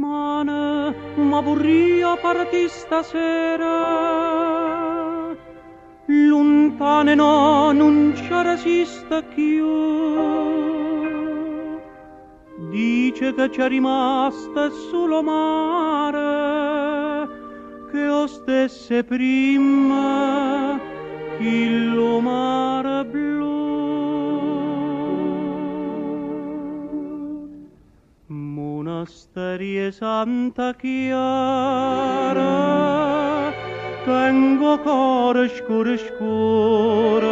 rimane ma vorria parti stasera. Lontane no, non ci resiste più. Dice che c'è rimasta solo mare, che o stesse prima che lo mare blu. Monasterie Santa Chiara, tengo cuore scuro scuro,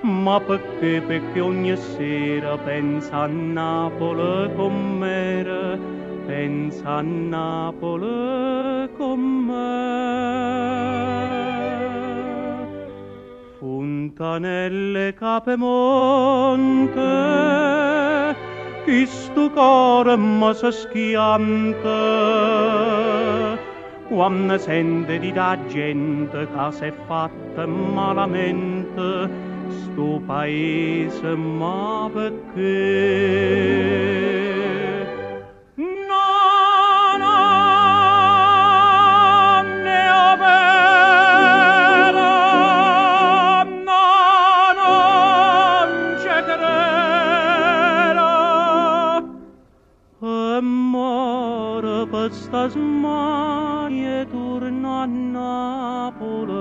ma perché ogni sera pensa a Napoli com'era, pensa a Napoli com'era. Fontanelle Capemonte, chi sto cuore mi sa schiante, quando sente di da gente che si è fatta malamente, sto paese ma perché? No, no, ne ho vero, no, non ci credo, e muore per sta smania torna a Napoli.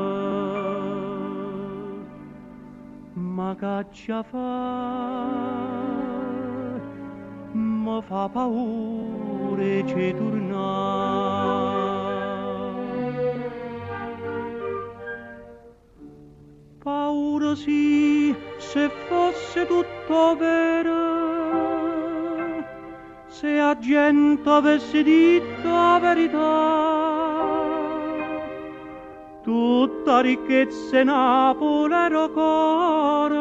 Ma caccia mi fa paura ci tornare. Paura sì, se fosse tutto vero, se la gente avesse detto la verità, tutta ricchezza in Napoli era cuore,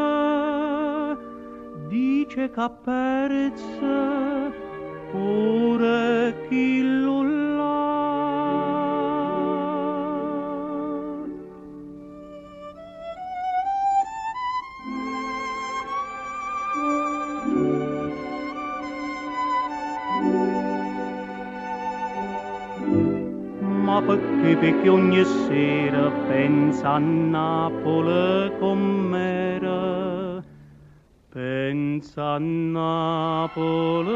dice che ha perso pure chi lo l'ha. Ma perché ogni sera pensa a Napoli com'era, pensa a Napoli